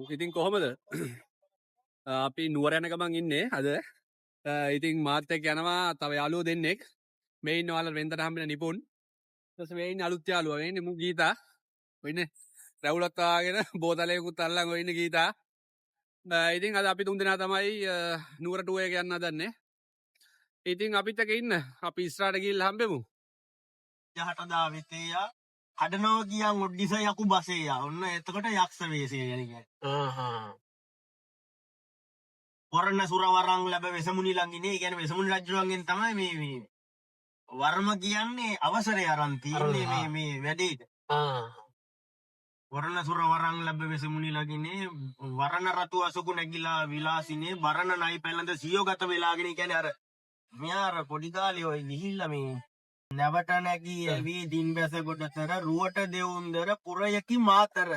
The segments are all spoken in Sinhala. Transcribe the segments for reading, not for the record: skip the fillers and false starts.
ඉතින් කොහොමද අපි නුවර යන ගමන් ඉන්නේ අද ඉතින් මාත් එක්ක යනවා තව යාළුවෝ දෙන්නෙක් මේ ඉන්න ඔයාලා වෙන්දට හම්බෙන නිපුන් ඊට පස්සේ මේ ඉන්න අලුත් යාළුවා මේ ඉන්නේ මු ගීතා ඔය ඉන්නේ රැවුලක් වාගෙන බෝතලයකුත් අල්ලන් ඔය ඉන්නේ ගීතා ඉතින් අද අපි තුන් දෙනා තමයි නුවර ටුවර් එක යන්න හදන්නේ ඉතින් අපිත් එක්ක ඉන්න අපි ඉස්සරහට ගිහිල්ලා හම්බෙමු යහට දාවිතේයා කඩනෝ කියන් ඔඩ්ඩිස යකු බසේයා ඔන්න එතකොට යක්ෂ වේසය යනික පොරන්න සුරවරං ලැබ වෙසමුණි ළඟිනේ ගැන වෙසමුණි රජුවන්ගෙන් තමයි මේ වර්ම කියන්නේ අවසරය අරන් තියෙන්නේ මේ වැඩේට වරණ සුරවරං ලැබ වෙසමුණි ළඟිනේ වරණ රතු අසුකු නැගිලා විලාසිනේ බරණ නයි පැලඳ සියෝගත වෙලාගෙන කියන්නේ අර මෙයාර පොඩි කාලේ ඔය ගිහිල්ලා මේ නැවට නැගී ඇවී දින් බැස ගොඩතර රුවට දෙවුන්දර පුරයකි මාතර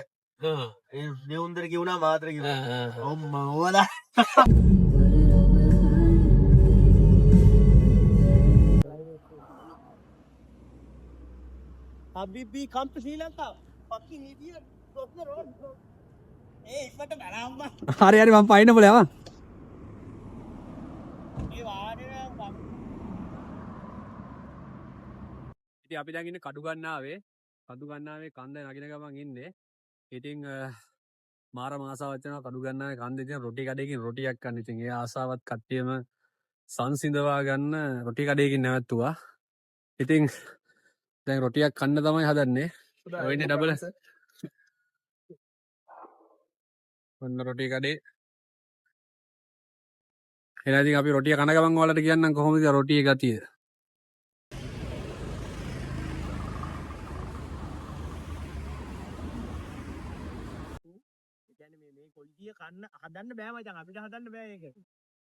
දෙවුන්දර කිවුණා මාතර කිව්වා ඔම්ම Ola Habibi come to Sri Lanka fucking idiot cross the road hey ඉස්සට බරම්ම හරි හරි මම පයින්න බල යවා ඒ වාරේ ඉතින් අපි දැන් ඉන්නේ කඩුගන්නාවේ කන්ද නගින ගමන් ඉන්නේ ඉතින් මාර මාසාවක් වෙනවා කඩුගන්නාවේ කන්දේ තියෙන රොටි කඩේකින් රොටියක් ගන්න ඉතින් ඒ ආසාවත් කට්ටියම සංසිඳවා ගන්න රොටි කඩේකින් නැවතුවා ඉතින් දැන් රොටියක් කන්න තමයි හදන්නේ ඔය ඉන්නේ ඩබල් ඔන්න රොටි කඩේ එහෙනම් ඉතින් අපි රොටිය කන ගමන් ඔයාලට කියන්නම් කොහොමද රොටියේ ගතිය මේ කොල්ලිය කන්න හදන්න බෑ මචං අපිට හදන්න බෑ ඒක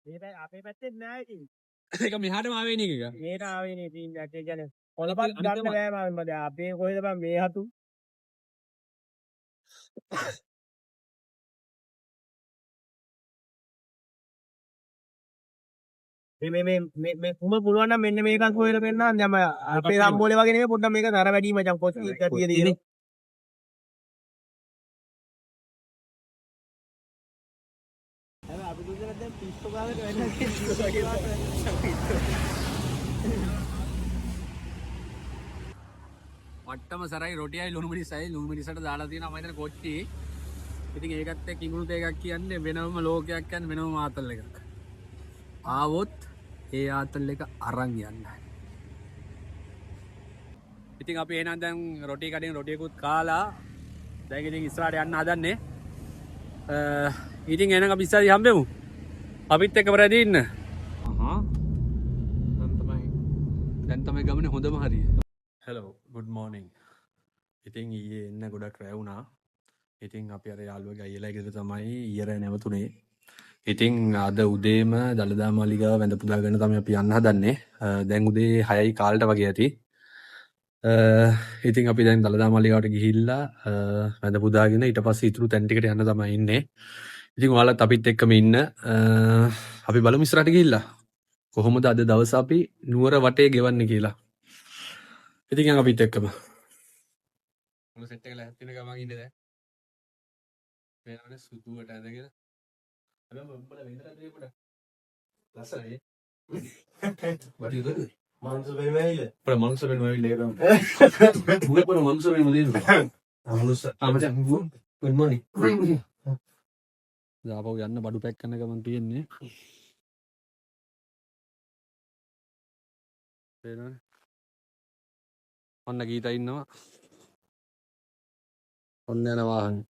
මේ අපේ පැත්තේ නෑ ඉතින් ඒක මෙහාටම ආවේ නේ එක මේට ආවේ නේ ඉතින් ඒ කියන්නේ පොළපත් ගන්න බෑ මම අපේ කොහෙද බං මේ හතු මේ කුම පුළුවන් නම් මෙන්න මේකක් හොයලා පෙන්නන්න දැන් අපේ සම්බෝලේ වගේ නෙමෙයි පොඩ්ඩක් මේක නර වැඩි මචං කොච්චර ගතිය දෙන්නේ අපි දුන්නත් දැන් පිස්සු ගාවට වෙන්නේ වට්ටම සරයි රොටියයි ලුණු මිරිසයි ලුණු මිරිසට දාලා තියෙනවා මම හිතන කොච්චි ඉතින් ඒකත් එක්ක ඉඟුරු දෙකක් කියන්නේ වෙනම ලෝකයක් කියන්නේ වෙනම ආතල් එකක් ආවොත් ඒ ආතල් එක අරන් යන්න ඉතින් අපි එහෙනම් දැන් රොටි කඩෙන් රොටියකුත් කාලා දැන් ඉතින් ඉස්සරහට යන්න හදන්නේ ඉතින් එහෙනම් අපි ඉස්සරහට හම්බෙමු අපිත් එක්ක රැඳී ඉන්න දැන් තමයි ගමනේ හොඳම හරිය හෙලෝ ගුඩ් මෝර්නිංగ్ ඉතින් ඊයේ එන්න ගොඩක් රැ වුණා ඉතින් අපි අර යාළුවගේ අයියලා ගෙදර තමයි ඊයේ රැ නැවතුනේ ඉතින් අද උදේම දළදා මාලිගාව වැඳ පුදාගෙන තමයි අපි යන්න හදන්නේ දැන් උදේ 6යි කාලට වගේ ඇති ඉතින් අපි දැන් දළදා මාලිගාවට ගිහිල්ලා වැඳ පුදාගෙන ඊට පස්සේ ඉතුරු තැන් ටිකට යන්න තමයි ඉන්නේ ඉතින් ඔයාලත් අපිත් එක්කම ඉන්න අපි බලමු ඉස්සරහට ගිහිල්ලා කොහොමද අද දවස අපි නුවර වටේ ගෙවන්නේ කියලා ඉතින් යන් අපිත් එක්කම මොන සෙට් එක ලැහැත්තින ගමන් ඉන්නේ දැන් මේනවනේ සුදුවට ඇඳගෙන අර මොම්බල වෙන්නද දෙපොඩ ලස්සනයි what you doing මනුස්ස වෙනයිල පොර මනුස්ස වෙනයිල ඒකම මුල පොර මනුස්ස වෙනම දෙන්න මනුස්ස මචං good morning දාපහු යන්න බඩු පැක් කරන ගමන් තියෙන්නේ පේනවනේ ඔන්න ගීතා ඉන්නවා ඔන්න යන වාහනේ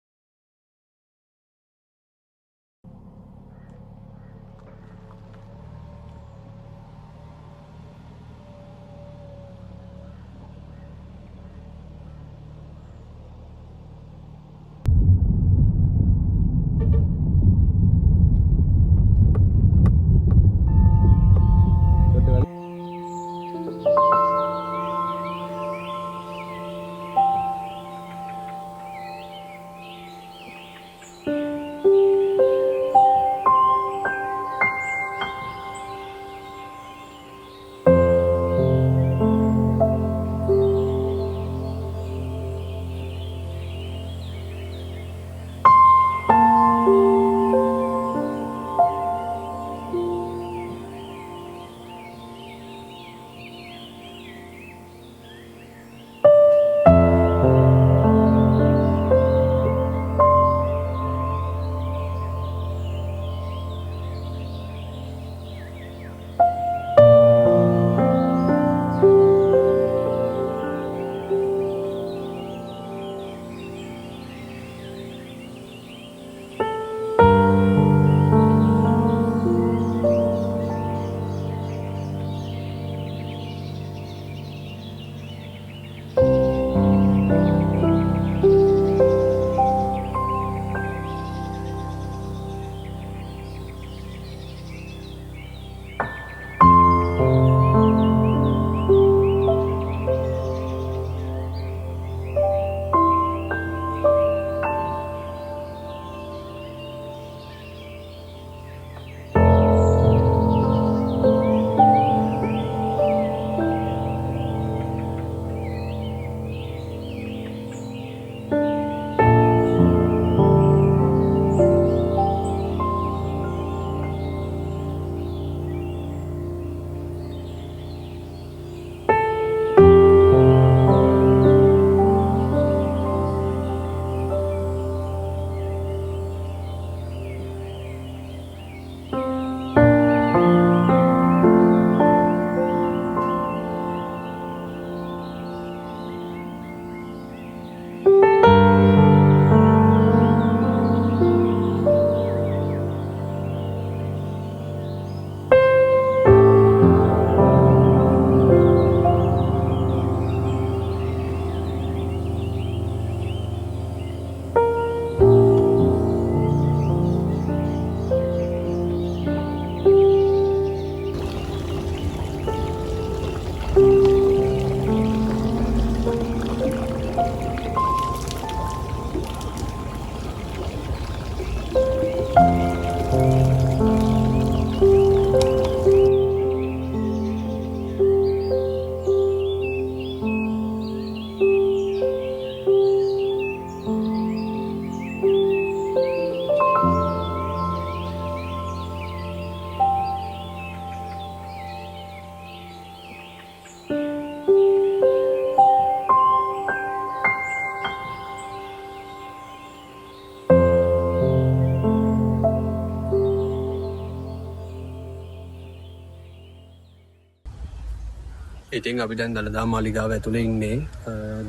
ඉතින් අපි දැන් දළදා මාලිගාව ඇතුළේ ඉන්නේ.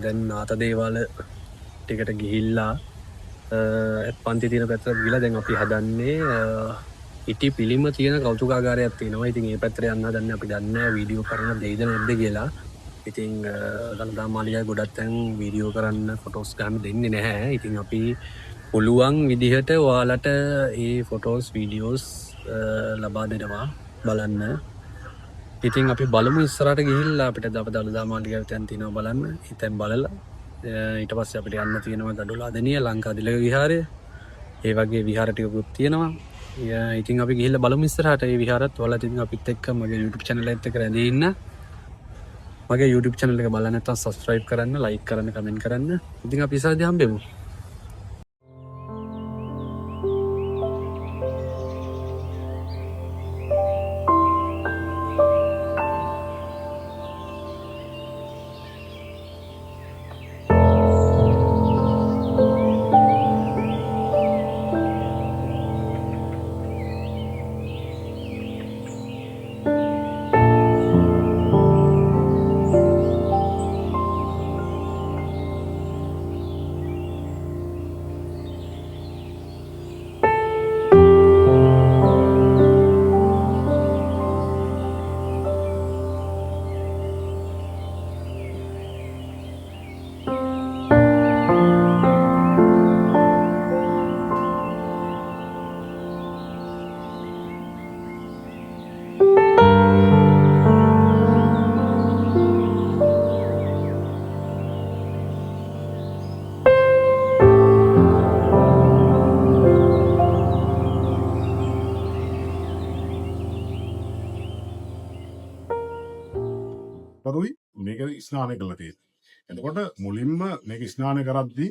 දැන් නාත දේවාල ටිකට ගිහිල්ලා පන්ති තියෙන පැත්තට ගිහලා දැන් අපි හදන්නේ ඉටි පිළිම තියෙන කෞතුකාගාරයක් තියෙනවා. ඉතින් ඒ පැත්තට යන්න හදන්නේ. අපි දන්නේ නැහැ වීඩියෝ කරන්න දෙයිද නැද්ද කියලා. ඉතින් දළදා මාලිගාවේ ගොඩක් තැන් වීඩියෝ කරන්න ෆොටෝස් ගන්න දෙන්නේ නැහැ. ඉතින් අපි පුළුවන් විදිහට ඔයාලට ඒ ෆොටෝස් වීඩියෝස් ලබා දෙනවා බලන්න. ඉතින් අපි බලමු ඉස්සරහට ගිහිල්ලා අපිට දළදා මාලිගාවේ තැන් තියෙනවා බලන්න. ඉතින් බලලා ඊට පස්සේ අපිට යන්න තියෙනවා ගඩොලාදෙනිය ලංකාදිලක විහාරය. ඒ වගේ විහාර ටිකකුත් තියෙනවා. ඉතින් අපි ගිහිල්ලා බලමු ඉස්සරහට මේ විහාරත්. ඔයාලා ඉතින් අපිත් එක්ක මගේ YouTube channel එකත් එක්ක රැඳී ඉන්න. මගේ YouTube channel එක බලන්න නැත්නම් subscribe කරන්න, like කරන්න, comment කරන්න. ඉතින් අපි ඉස්සරහදී හම්බෙමු. පරුයි මේක ස්නානය කළා තියෙන්නේ. එතකොට මුලින්ම මේක ස්නානය කරද්දී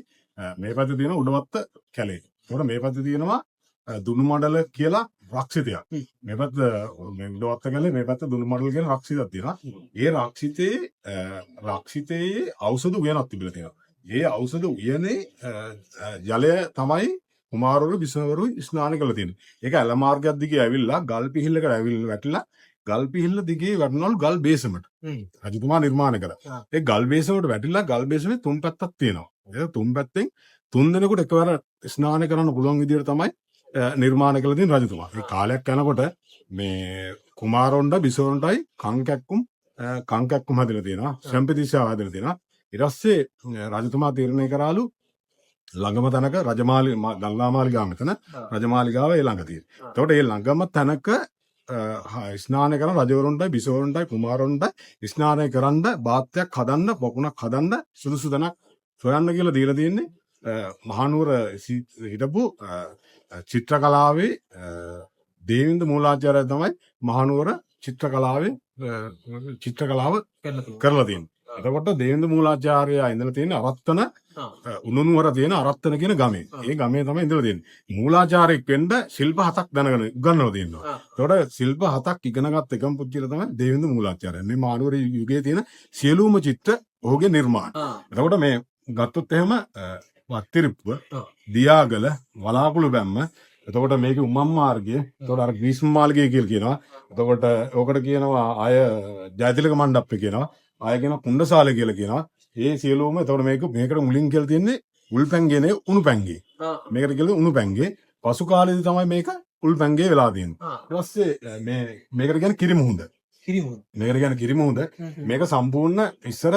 මේ පැත්තේ තියෙන උඩවත්ත කැලේ. එතකොට මේ පැත්තේ තියෙනවා දුනු මඩල කියලා රක්ෂිතයක්. මේ පැත්ත මේ උඩවත්ත කැලේ මේ පැත්ත දුනු මඩල කියන රක්ෂිතයක් තියෙනවා. ඒ රක්ෂිතයේ ඖෂධ උයනක් තිබිලා තියෙනවා. ඒ ඖෂධ උයනේ ජලය තමයි කුමාරවරු විසවරු ස්නාන කළා තියෙන්නේ. ඒක ඇල මාර්ගයක් දිගේ ඇවිල්ලා ගල් පිහිල්ලකට ඇවිල්ලා වැටිලා ගල් පිහිල්ල දිගේ වැටෙනවලු ගල් බේසමට. රජතුමා නිර්මාණය කරා. ඒ ගල් බේසමට වැටිලා ගල් බේසමේ තුන් පැත්තක් තියෙනවා. ඒ තුන් පැත්තෙන් තුන් දෙනෙකුට එකවර ස්නාන කරන්න පුළුවන් විදිහට තමයි නිර්මාණය කළ තියෙන රජතුමා. ඒ කාලයක් යනකොට මේ කුමාරොන්ට බිසෝන්ටයි කංකැක්කුම් හදලා තියෙනවා. සම්පතිශාව හදලා තියෙනවා. ඊට පස්සේ රජතුමා තීරණය කරාලු ළඟම තැනක දළදා මාලිගාව මෙතන රජමාලිගාව ඒ ළඟ තියෙනවා. එතකොට ඒ ළඟම තැනක ස්නානය කරන රජවරුන්ටයි බිසවරුන්ටයි කුමාරොන්ටයි ස්නානය කරන්න බාත්‍යක් හදන්න පොකුණක් හදන්න සුදුසු තැනක් සොයන්න කියලා දීලා තියෙන්නේ මහනුවර හිටපු චිත්‍රකලාවේ දේවින්ද මූලාචාර්ය තමයි මහනුවර චිත්‍රකලාව කරලා තියෙන්නේ. එතකොට දේවින්ද මූලාචාර්යයා ඉඳලා තියෙන අරත්තන උණුනුවර තියෙන අරත්තන කියන ගමේ. ඒ ගමේ තමයි ඉඳලා තියෙන්නේ. මූලාචාර්යෙක් වෙන්න ශිල්ප 7ක් දැනගෙන උගන්වලා තියෙනවා. එතකොට ශිල්ප 7ක් ඉගෙනගත් එකම පුද්ගලයා තමයි දේවින්ද මූලාචාර්ය. මේ මහනුවර යුගයේ තියෙන සියලුම චිත්‍ර ඔහුගේ නිර්මාණ. එතකොට මේ ගත්තොත් එහෙම වත්තිරිප්පුව, දියාගල, වලාකුළු බැම්ම, එතකොට මේකේ උමම් මාර්ගය, එතකොට අර ග්‍රීස්ම මාර්ගය කියලා කියනවා. එතකොට ඕකට කියනවා අය ජයතිලක මණ්ඩප්පේ කියනවා. අය කියනවා කුණ්ඩසාල කියලා කියනවා. ඒ සියලුම එතකොට මේකට මුලින් කියලා තියෙන්නේ උල්පැංගේ නේ උණුපැංගේ. මේකට කියලා උණුපැංගේ. පසු කාලේදී තමයි මේක උල්පැංගේ වෙලා තියෙන්නේ. ඊට පස්සේ මේකට කියන්නේ කිරිමුහුඳ. මේකට කියන්නේ කිරිමුහුඳ. මේක සම්පූර්ණ ඉස්සර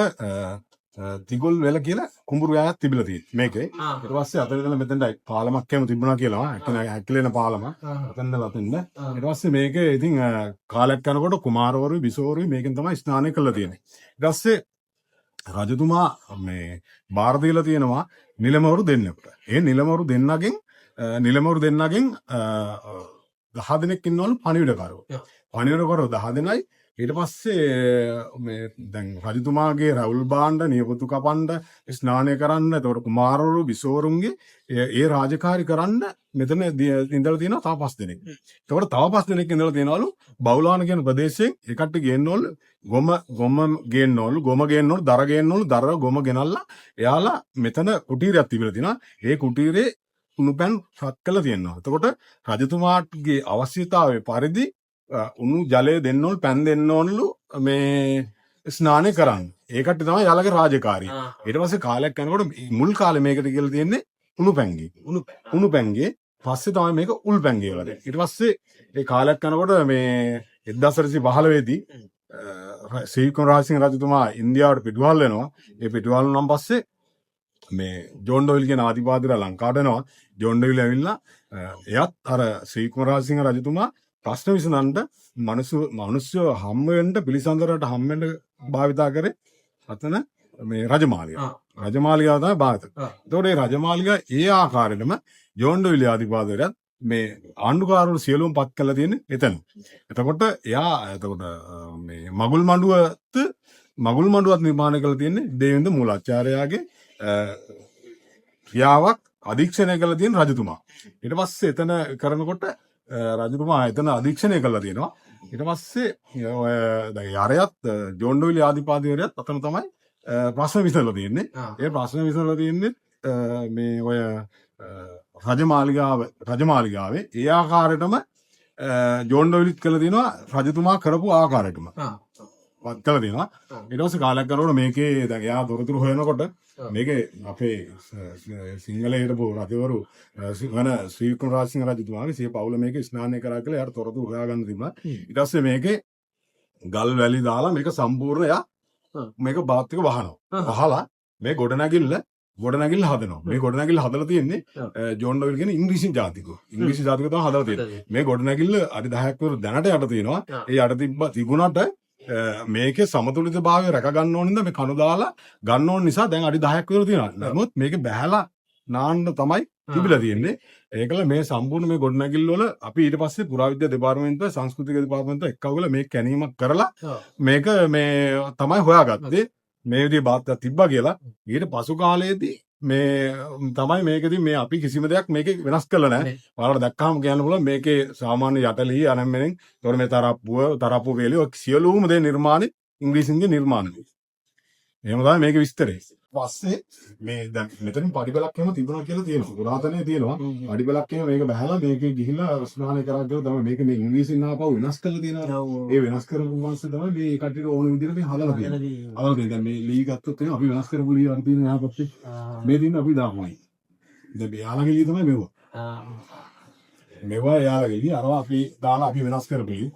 තිගොල් වෙල කියලා කුඹුරු යායක් තිබිලා තියෙන්නේ මේකේ. ඊට පස්සේ අතන ඉඳලා මෙතෙන්ට පාලමක් එහෙම තිබුණා කියලා. හැකිලෙන පාලම. අතන ලතින්න. ඊට පස්සේ මේකේ ඉතින් කාලයක් යනකොට කුමාරවරු බිසෝවරු මේකෙන් තමයි ස්නානය කළා තියෙන්නේ. ඊට පස්සේ රජතුමා මේ බාර දීලා තියෙනවා නිලමවරු දෙන්නෙකුට. ඒ නිලමවරු දෙන්නගෙන් 10 දෙනෙක් ඉන්නවලු පණිවිඩකරෝ. පණිවිඩකරෝ 10 දෙනයි. ඊට පස්සේ මේ දැන් රජතුමාගේ රවුල් බාණ්ඩ නියපොතු කපන්න ස්නානය කරන්න එතකොට කුමාරවරු බිසෝවරුන්ගේ ඒ රාජකාරී කරන්න මෙතන ඉඳලා තියෙනවා තව 5 දෙනෙක්. එතකොට තව 5 දෙනෙක් ඉඳලා තියෙනවලු බවුලාන කියන ප්‍රදේශයෙන් එකට ගේන්නවලු ගොම ගේන්නවලු දර ගොම ගෙනල්ලා එයාලා මෙතන කුටීරයක් තිබිලා තිනවා. ඒ කුටීරේ උණුපැන් රත් කළා තියෙනවා. එතකොට රජතුමාගේ අවශ්‍යතාවයේ පරිදි උණු ජලය දෙන්න ඕන පැන් දෙන්න ඕනලු මේ ස්නානය කරන්න. ඒකට තමයි යාළගේ රාජකාරිය. ඊට පස්සේ කාලයක් යනකොට මුල් කාලේ මේකට කියලා තියෙන්නේ උණු පැංගේ. උණු පැංගේ පස්සේ තමයි මේක උල් පැංගේ වෙලා තියෙන්නේ. ඊට පස්සේ ඒ කාලයක් යනකොට මේ 1815 දී ශ්‍රී වික්‍රම රාජසිංහ රජතුමා ඉන්දියාවට පිටුවහල් වෙනවා. ඒ පිටුවහල් වුණාන් පස්සේ මේ ජෝන් ඩොයිල් කියන ආදිවාදීලා ලංකාවට එනවා. ජෝන් ඩොයිල් ඇවිල්ලා එයත් අර ශ්‍රී වික්‍රම රාජසිංහ රජතුමා ප්‍රශ්න විසඳන්න මිනිස්සු හම්බ වෙන්න පිළිසඳරට හම්බ වෙන්න භාවිතා කරේ අතන මේ රජමාලිගාව. රජමාලිගාව තමයි භාවිත. ඒතකොට මේ රජමාලිගාව ඒ ආකාරයෙන්ම ජෝන් ඩොයිල් ආදිවාදීරත් මේ ආණ්ඩුකාරවරු සියලුම පත් කරලා තියෙන්නේ එතන. එතකොට මේ මගුල් මඬුවත් නිර්මාණය කරලා තියෙන්නේ දේවෙන්ද්‍ර මූලාචාර්යයාගේ ක්‍රියාවක් අධීක්ෂණය කරලා තියෙන රජතුමා. ඊට පස්සේ එතන කරනකොට රජතුමා එතන අධීක්ෂණය කරලා තියෙනවා. ඊට පස්සේ ඔය දැන් යරයත් ජෝන් ඩොයිල් ආදිපාදීවරයත් අතන තමයි ප්‍රශ්න විසඳලා තියෙන්නේ. ඒ ප්‍රශ්න විසඳලා තියෙන්නේ මේ ඔය රජමාලිගාවේ ඒ ආකාරයටම ජෝන් ඩොයිල්ත් කළා තියෙනවා රජතුමා කරපු ආකාරයටම. වත් කළා තියෙනවා. ඊට පස්සේ කාලයක් යනකොට මේකේ දැන් එයා තොරතුරු හොයනකොට මේකේ අපේ සිංහලයේ හිටපු රජවරු වෙන ශ්‍රී වික්‍රම රාජසිංහ රජතුමාගේ සිය පවුල මේකේ ස්නානය කරා කියලා එයාට තොරතුරු හොයාගන්න තිබුණා. ඊට පස්සේ මේකේ ගල් වැලි දාලා මේක සම්පූර්ණ එයා මේක බාත් එක වහනවා. වහලා මේ ගොඩනැගිල්ල හදනවා. මේ ගොඩනැගිල්ල හදලා තියෙන්නේ ජෝන් ඩොයිල් කියන ඉංග්‍රීසි ජාතිකෝ. ඉංග්‍රීසි ජාතිකෝ තමයි හදලා තියෙන්නේ. මේ ගොඩනැගිල්ල අඩි 10ක් විතර දැනට යට තියෙනවා. ඒ යට තිබුණාට මේකේ සමතුලිතභාවය රැක ගන්න ඕනින්ද මේ කණු දාලා ගන්න ඕන නිසා දැන් අඩි 10ක් විතර තියෙනවා. නමුත් මේක බහැලා නාන්න තමයි තිබිලා තියෙන්නේ. ඒකල මේ සම්පූර්ණ මේ ගොඩනැගිල්ල වල අපි ඊට පස්සේ පුරාවිද්‍යා දෙපාර්තමේන්තුව සංස්කෘතික දෙපාර්තමේන්තුව එක්කවල මේ කැණීමක් කරලා මේක මේ තමයි හොයාගත්තේ. මේ විදිහේ බාත්‍යක් තිබ්බා කියලා. ඊට පසු කාලයේදී මේ තමයි මේකදී මේ අපි කිසිම දෙයක් මේකේ වෙනස් කළා නැහැ. ඔයාලට දැක්කම කියන්න පුළුවන් මේකේ සාමාන්‍ය යටලී අනම්මෙන් තොර මේ තරප්පුව වේලිය ඔය සියලුම දේ නිර්මාණය ඉංග්‍රීසියෙන් නිර්මාණය. එහෙම තමයි මේකේ විස්තරය. පස්සේ මේ දැන් මෙතනින් පඩිබලක් එහෙම තිබුණා කියලා තියෙනවා. පුරාතනයේ තියෙනවා. පඩිබලක් එහෙම මේක බහැලා මේකේ ගිහිල්ලා ස්නානය කරා කියලා තමයි මේක මේ ඉංග්‍රීසියෙන් ආපහු වෙනස් කරලා තියෙනවා. ඒ වෙනස් කරපු පස්සේ තමයි මේ කට්ටියට ඕන විදිහට මේ හදලා තියෙන්නේ. දැන් මේ ලී ගත්තොත් එහෙනම් අපි වෙනස් කරපු ලී අර තියෙන එහා පැත්තේ මේ දින්න අපි දාමුයි. දැන් යාළගේ ලී තමයි මෙව. මෙව යාළගේ ලී අරවා අපි දාලා අපි වෙනස් කරපු ලී.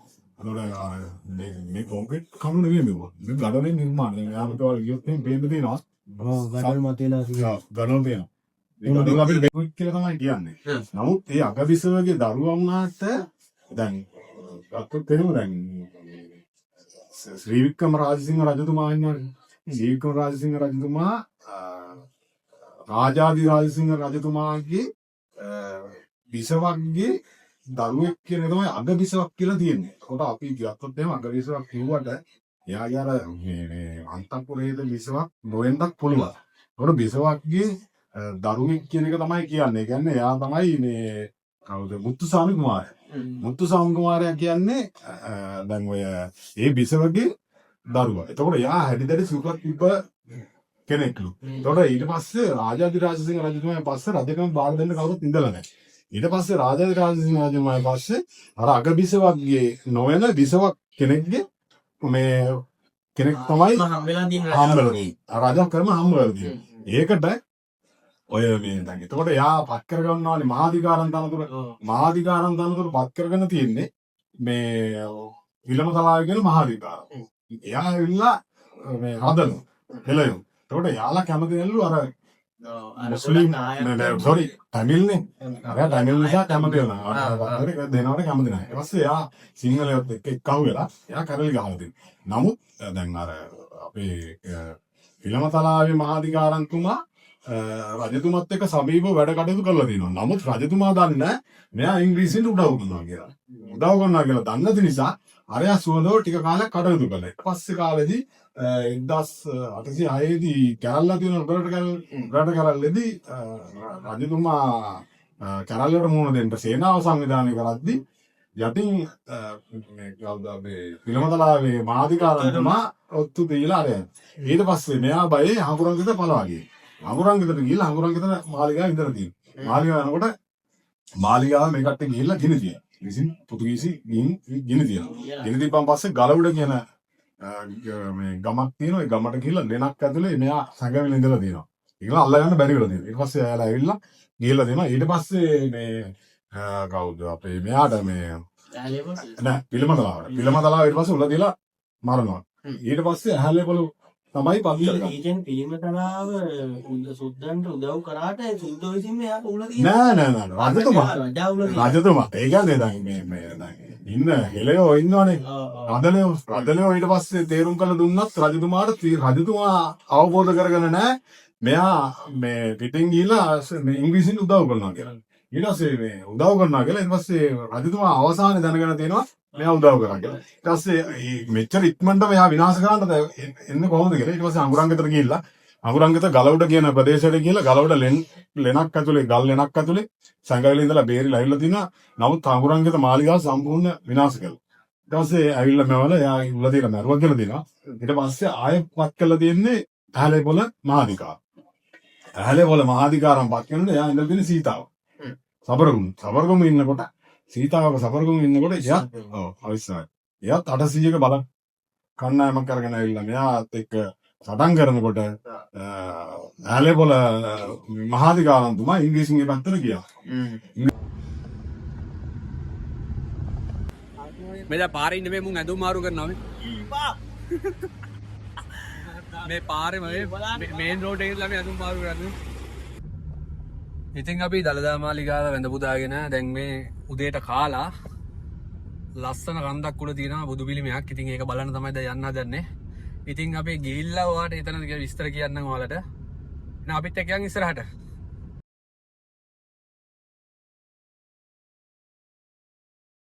මේ කොන්ක්‍රීට් කණු නෙවෙයි මෙව. මේ ගඩොලින් නිර්මාණය. යාළුවෝ කියලා ගියොත් එහෙනම් පේන්න තියෙනවා. ගඩොල් මතේලා ගඩොල් තියෙනවා. ඒක අපිට බෙකුත් කියලා තමයි කියන්නේ. නමුත් ඒ අගවිසවගේ දරුවා වුණාට දැන් ගත්තොත් එහෙම දැන් ශ්‍රී වික්‍රම රාජසිංහ රජතුමා ඉන්නවනේ. ශ්‍රී වික්‍රම රාජසිංහ රජතුමා රාජාදි රාජසිංහ රජතුමාගේ බිසවක්ගේ දරුවෙක් කියන තමයි අගවිසවක් කියලා තියෙන්නේ. ඒකට අපි ගත්තොත් එහෙම අගවිසවක් කිව්වට එයාගේ අර මේ අන්තපුරේද බිසවක් නොවෙන්නත් පුළුවන්. ඒකට බිසවක්ගේ දරුවෙක් කියන එක තමයි කියන්නේ. ඒ කියන්නේ එයා තමයි මේ කවුද මුත්තුසාමි කුමාරයා. මුත්තුසාමි කුමාරයා කියන්නේ දැන් ඔය ඒ බිසවගේ දරුවා. එතකොට එයා හැදිදැඩි සුපත් තිබ්බ කෙනෙක්ලු. එතකොට ඊට පස්සේ රාජාධි රාජසිංහ රජතුමාගෙන් පස්සේ රජකම බාර දෙන්න කවුරුත් ඉඳලා නැහැ. ඊට පස්සේ රාජාධි රාජසිංහ රජතුමාගෙන් පස්සේ අර අග බිසවක්ගේ නොවන බිසවක් කෙනෙක්ගේ මේ කෙනෙක් තමයි හම්බෙලා තියෙන්නේ. රාජා කරම හම්බෙලා තියෙන්නේ. ඒකට ඔය මේ දැන් එතකොට එයා පත් කරගන්නවානේ මහාධිකාරම් තනතුර පත් කරගෙන තියෙන්නේ මේ විලමතලාවේ කියන මහාධිකාරම්. එයා ඇවිල්ලා මේ හදන හෙළයෝ. එතකොට යාලා කැමති නැල්ලු අර මුස්ලිම් සෝරි තමිල්නේ. අර තමිල් නිසා කැමති වෙනවා. අර දෙනවට කැමති නැහැ. ඊට පස්සේ එයා සිංහලයොත් එක්ක එක්කව වෙලා එයා කරලි ගහලා තියෙනවා. නමුත් දැන් අර අපේ විලමතලාවේ මහාධිකාරම්තුමා රජතුමත් එක්ක සමීපව වැඩ කටයුතු කරලා තියෙනවා. නමුත් රජතුමා දන්නේ මෙයා ඉංග්‍රීසියෙන් උදව් කරනවා කියලා. උදව් කරනවා කියලා දන්නේ නැති නිසා අරයා සුවඳව ටික කාලයක් කටයුතු කළා. ඊට පස්සේ කාලෙදී 1806 දී කැරල්ලා තියෙන රට කැරල්ලේදී රජතුමා කැරල්ලට මුහුණ දෙන්න සේනාව සංවිධානය කරද්දී යටින් මේ කවුද මේ විලමතලාවේ මහාධිකාරතුමා ඔත්තු දීලා අරයන්. ඊට පස්සේ මෙයා බයේ හඟුරංගිත පළවා ගියේ. හඟුරංගිතට ගිහලා හඟුරංගිත මාලිගාව ඉඳලා තියෙනවා. මාලිගාව යනකොට මාලිගාව මේ කට්ටිය ගිහිල්ලා ගිනි තියනවා. විසින් පෘතුගීසි ගිනි තියනවා. ගිනි දීපන් පස්සේ ගලවුඩ කියන මේ ගමක් තියෙනවා. ඒ ගමට ගිහිල්ලා දෙනක් ඇතුලේ මෙයා සංගවිල ඉඳලා තියෙනවා. ඒක අල්ලගන්න බැරි වෙලා තියෙනවා. ඊට පස්සේ එයාලා ඇවිල්ලා ගිහිල්ලා දෙනවා. ඊට පස්සේ මේ කවුද අපේ මෙයාට මේ නෑ පිළමතලාවට. පිළමතලාව ඊට පස්සේ උල දීලා මරනවා. ඊට පස්සේ ඇහැලේ පොළු තමයි පදිය කරන්නේ. ඒකෙන් පිළිමතලාව සුද්දන්ට උදව් කරාට සුද්දෝ විසින් මෙයාට උල තියෙනවා. නෑ රජතුමා ඒ කියන්නේ දැන් මේ දැන් ඉන්න හෙළයෝ ඉන්නවනේ. රදලයෝ ඊට පස්සේ තේරුම් කරලා දුන්නත් රජතුමා අවබෝධ කරගෙන නෑ මෙයා මේ පිටින් ගිහිල්ලා මේ ඉංග්‍රීසියෙන් උදව් කරනවා කියලා. ඊට පස්සේ මේ උදව් කරනවා කියලා ඊට පස්සේ රජතුමා අවසානයේ දැනගෙන තියෙනවා මෙයා උදව් කරා කියලා. ඊට පස්සේ මෙච්චර ඉක්මනට මෙයා විනාශ කරන්නද එන්නේ කොහොමද කියලා. ඊට පස්සේ අඟුරංගතට ගිහිල්ලා අඟුරංගත ගලවඩ කියන ප්‍රදේශයට ගිහිල්ලා ගලවඩ ලෙනක් ඇතුලේ ගල් ලෙනක් ඇතුලේ සංගවිලේ ඉඳලා බේරිලා ඇවිල්ලා තිනවා. නමුත් අඟුරංගත මාලිගාව සම්පූර්ණ විනාශ කළා. ඊට පස්සේ ඇවිල්ලා මෙවල එයා උල දීලා මරුවා කියලා දෙනවා. ඊට පස්සේ ආයෙත් කළා තියෙන්නේ ඇහැලේ පොළ මහාධිකාර. ඇහැලේ පොළ මහාධිකාරම් පත් කරනකොට එයා ඉඳලා තියෙන සීතාව. සබරගම ඉන්නකොට සීතාවක සබරගම ඉන්නකොට එයා අවශ්‍යයි. එයාත් 800ක බල කණ්ණායමක් කරගෙන ඇවිල්ලා මෙයාත් එක්ක සටන් කරනකොට ඇහැලේ පොළ මහාධිකාරම්තුමා ඉංග්‍රීසියෙන් පැත්තට ගියා. මෙද පාරේ ඉන්න මේ මුන් ඇඳුම් මාරු කරනවා මේ පාරේ මේන් රෝඩ් එකේ ළමයි ඇඳුම් මාරු කරන්නේ. ඉතින් අපි දළදා මාලිගාව වැඳ පුදාගෙන දැන් මේ උදේට කාලා ලස්සන රන්දක් උඩ තියෙනවා බුදු පිළිමයක්. ඉතින් ඒක බලන්න තමයි දැන් යන්න හදන්නේ. ඉතින් අපි ගිහිල්ලා ඔයාලට එතන විස්තර කියන්නම් ඔයාලට. එහෙනම් අපිත් එක්ක යන් ඉස්සරහට.